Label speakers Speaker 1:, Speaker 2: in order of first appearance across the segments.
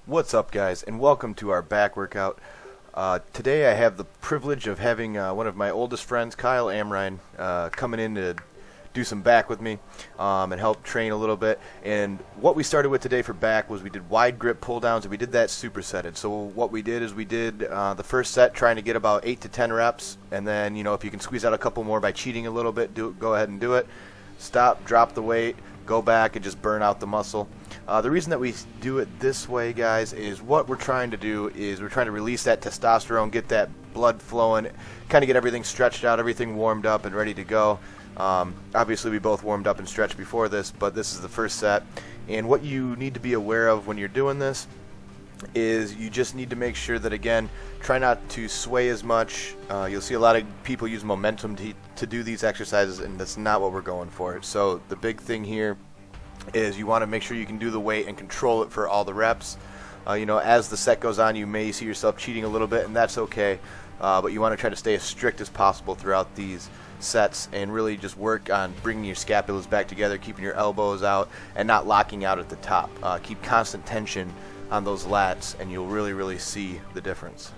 Speaker 1: What's up, guys, and welcome to our back workout. Today I have the privilege of having one of my oldest friends, Kyle Amrine, coming in to do some back with me and help train a little bit. And what we started with today for back was we did wide grip pull downs, and we did that supersetted. So what we did is we did the first set trying to get about 8 to 10 reps, and then if you can squeeze out a couple more by cheating a little bit, go ahead and do it. Stop, drop the weight, go back, and just burn out the muscle. The reason that we do it this way, guys, is what we're trying to do is we're trying to release that testosterone, get that blood flowing, kind of get everything stretched out, everything warmed up and ready to go. Obviously, we both warmed up and stretched before this, but this is the first set. And what you need to be aware of when you're doing this is you just need to make sure that, again, try not to sway as much. You'll see a lot of people use momentum to do these exercises, and that's not what we're going for. So the big thing here is you want to make sure you can do the weight and control it for all the reps. As the set goes on, you may see yourself cheating a little bit, and that's okay. But you want to try to stay as strict as possible throughout these sets and really just work on bringing your scapulas back together, keeping your elbows out, and not locking out at the top. Keep constant tension on those lats, and you'll really see the difference.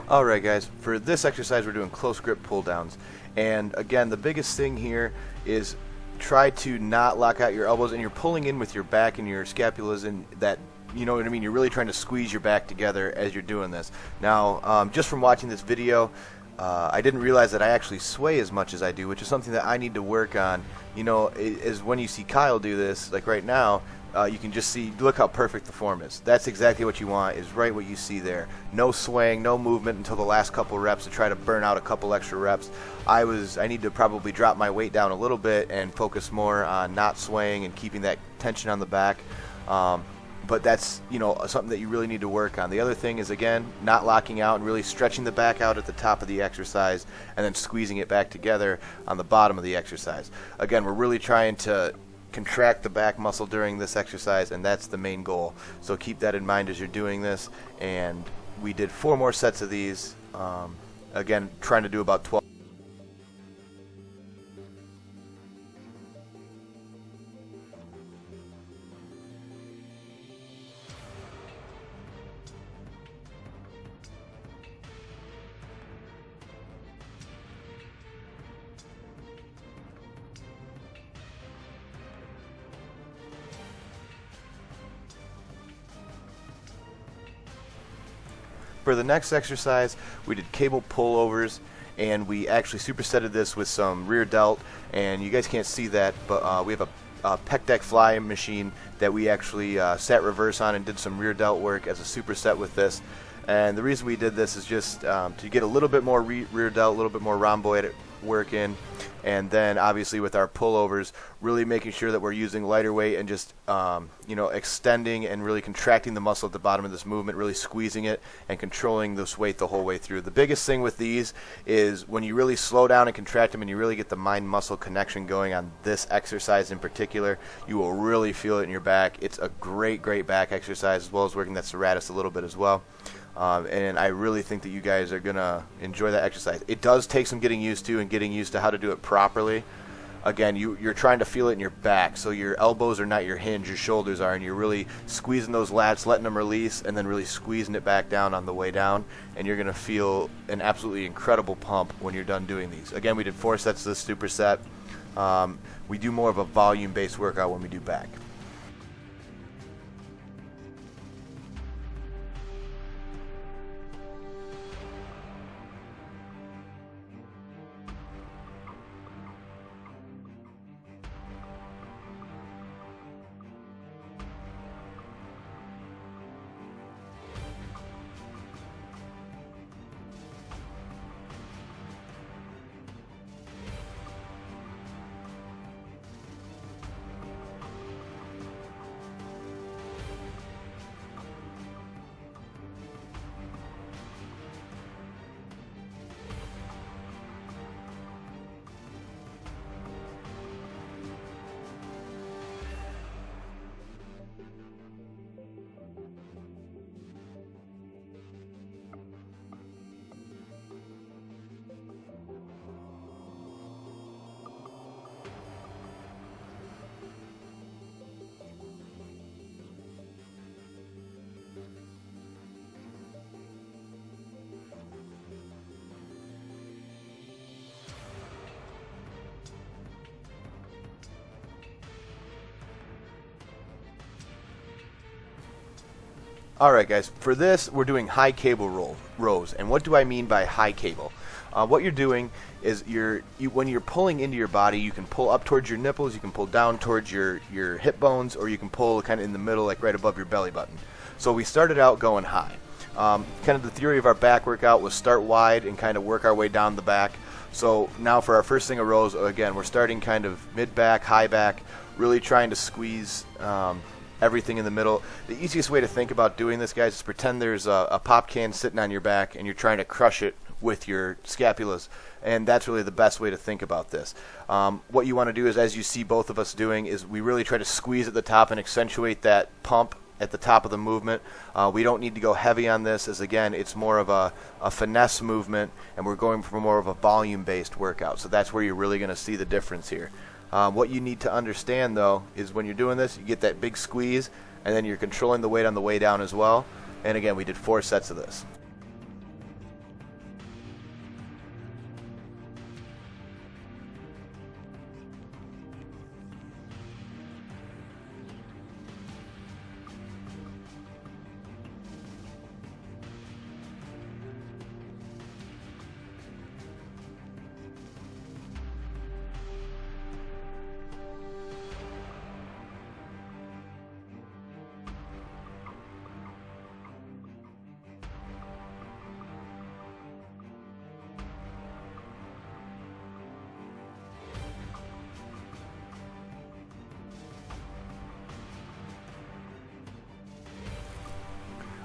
Speaker 1: Alright, guys, for this exercise we're doing close grip pull downs, and again the biggest thing here is try to not lock out your elbows, and you're pulling in with your back and your scapulas, and that, you know what I mean, you're really trying to squeeze your back together as you're doing this. Now just from watching this video, I didn't realize that I actually sway as much as I do, which is something that I need to work on. Is when you see Kyle do this, like right now, you can just see, look how perfect the form is. That's exactly what you want, is right what you see there. No swaying, no movement until the last couple reps to try to burn out a couple extra reps. I need to probably drop my weight down a little bit and focus more on not swaying and keeping that tension on the back. But that's something that you really need to work on. The other thing is, again, not locking out and really stretching the back out at the top of the exercise and then squeezing it back together on the bottom of the exercise. Again, we're really trying to contract the back muscle during this exercise, and that's the main goal. So keep that in mind as you're doing this. And we did 4 more sets of these. Again, trying to do about 12. For the next exercise, we did cable pullovers, and we actually supersetted this with some rear delt, and you guys can't see that, but we have a pec deck fly machine that we actually sat reverse on and did some rear delt work as a superset with this. And the reason we did this is just to get a little bit more rear delt, a little bit more rhomboid work in, and then obviously with our pullovers, really making sure that we're using lighter weight and just extending and really contracting the muscle at the bottom of this movement, really squeezing it and controlling this weight the whole way through. The biggest thing with these is when you really slow down and contract them and you really get the mind-muscle connection going on this exercise in particular, you will really feel it in your back. It's a great back exercise, as well as working that serratus a little bit as well. And I really think that you guys are going to enjoy that exercise. It does take some getting used to and getting used to how to do it properly. Again, you're trying to feel it in your back, so your elbows are not your hinge, your shoulders are, and you're really squeezing those lats, letting them release, and then really squeezing it back down on the way down, and you're going to feel an absolutely incredible pump when you're done doing these. Again, we did 4 sets of this superset. We do more of a volume-based workout when we do back. Alright guys, for this we're doing high cable rows. And what do I mean by high cable? What you're doing is when you're pulling into your body, you can pull up towards your nipples, you can pull down towards your hip bones, or you can pull kind of in the middle, like right above your belly button. So we started out going high. Kind of the theory of our back workout was start wide and kind of work our way down the back. So now for our first thing of rows, again, we're starting kind of mid-back, high back, really trying to squeeze everything in the middle. The easiest way to think about doing this, guys, is pretend there's a pop can sitting on your back and you're trying to crush it with your scapulas, and that's really the best way to think about this. What you want to do is, as you see both of us doing, is we really try to squeeze at the top and accentuate that pump at the top of the movement. We don't need to go heavy on this, as again, it's more of a finesse movement, and we're going for more of a volume-based workout. So that's where you're really going to see the difference here. What you need to understand, though, is when you're doing this, you get that big squeeze, and then you're controlling the weight on the way down as well. And again, we did 4 sets of this.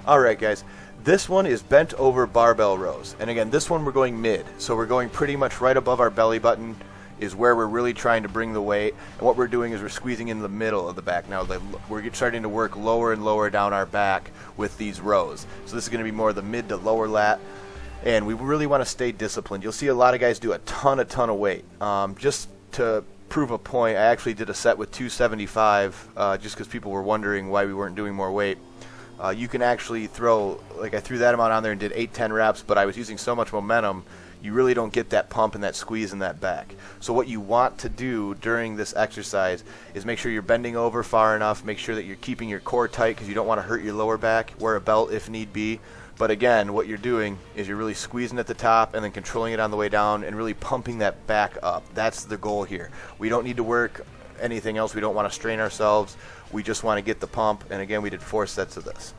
Speaker 1: Alright guys, this one is bent over barbell rows, and again this one we're going mid, so we're going pretty much right above our belly button is where we're really trying to bring the weight, and what we're doing is we're squeezing in the middle of the back. Now we're starting to work lower and lower down our back with these rows, so this is going to be more the mid to lower lat, and we really want to stay disciplined. You'll see a lot of guys do a ton of weight. Just to prove a point, I actually did a set with 275 just because people were wondering why we weren't doing more weight. You can actually throw, like I threw that amount on there and did 8-10 reps, but I was using so much momentum, you really don't get that pump and that squeeze in that back. So what you want to do during this exercise is make sure you're bending over far enough, make sure that you're keeping your core tight because you don't want to hurt your lower back, wear a belt if need be. But again, what you're doing is you're really squeezing at the top and then controlling it on the way down and really pumping that back up. That's the goal here. We don't need to work anything else. We don't want to strain ourselves. We just want to get the pump. And again, we did 4 sets of this.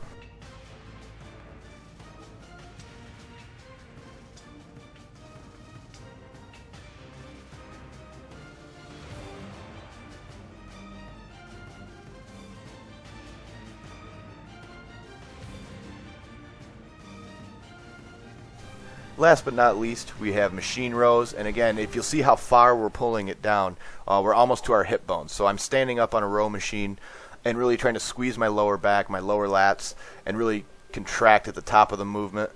Speaker 1: Last but not least, we have machine rows, and again, if you'll see how far we're pulling it down, we're almost to our hip bones. So I'm standing up on a row machine and really trying to squeeze my lower back, my lower lats, and really contract at the top of the movement,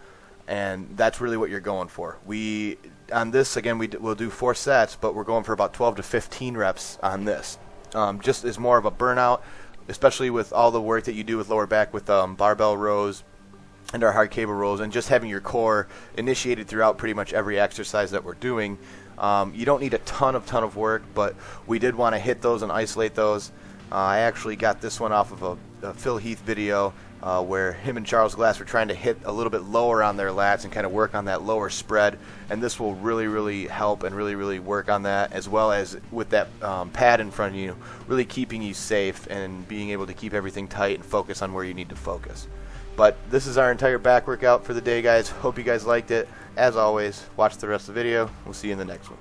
Speaker 1: and that's really what you're going for. On this, again, we'll do 4 sets, but we're going for about 12 to 15 reps on this. Just as more of a burnout, especially with all the work that you do with lower back with barbell rows, and our hard cable rolls, and just having your core initiated throughout pretty much every exercise that we're doing. You don't need a ton of work, but we did want to hit those and isolate those. I actually got this one off of a Phil Heath video where him and Charles Glass were trying to hit a little bit lower on their lats and kind of work on that lower spread, and this will really help and really work on that, as well as with that pad in front of you, really keeping you safe and being able to keep everything tight and focus on where you need to focus. But this is our entire back workout for the day, guys. Hope you guys liked it. As always, watch the rest of the video. We'll see you in the next one.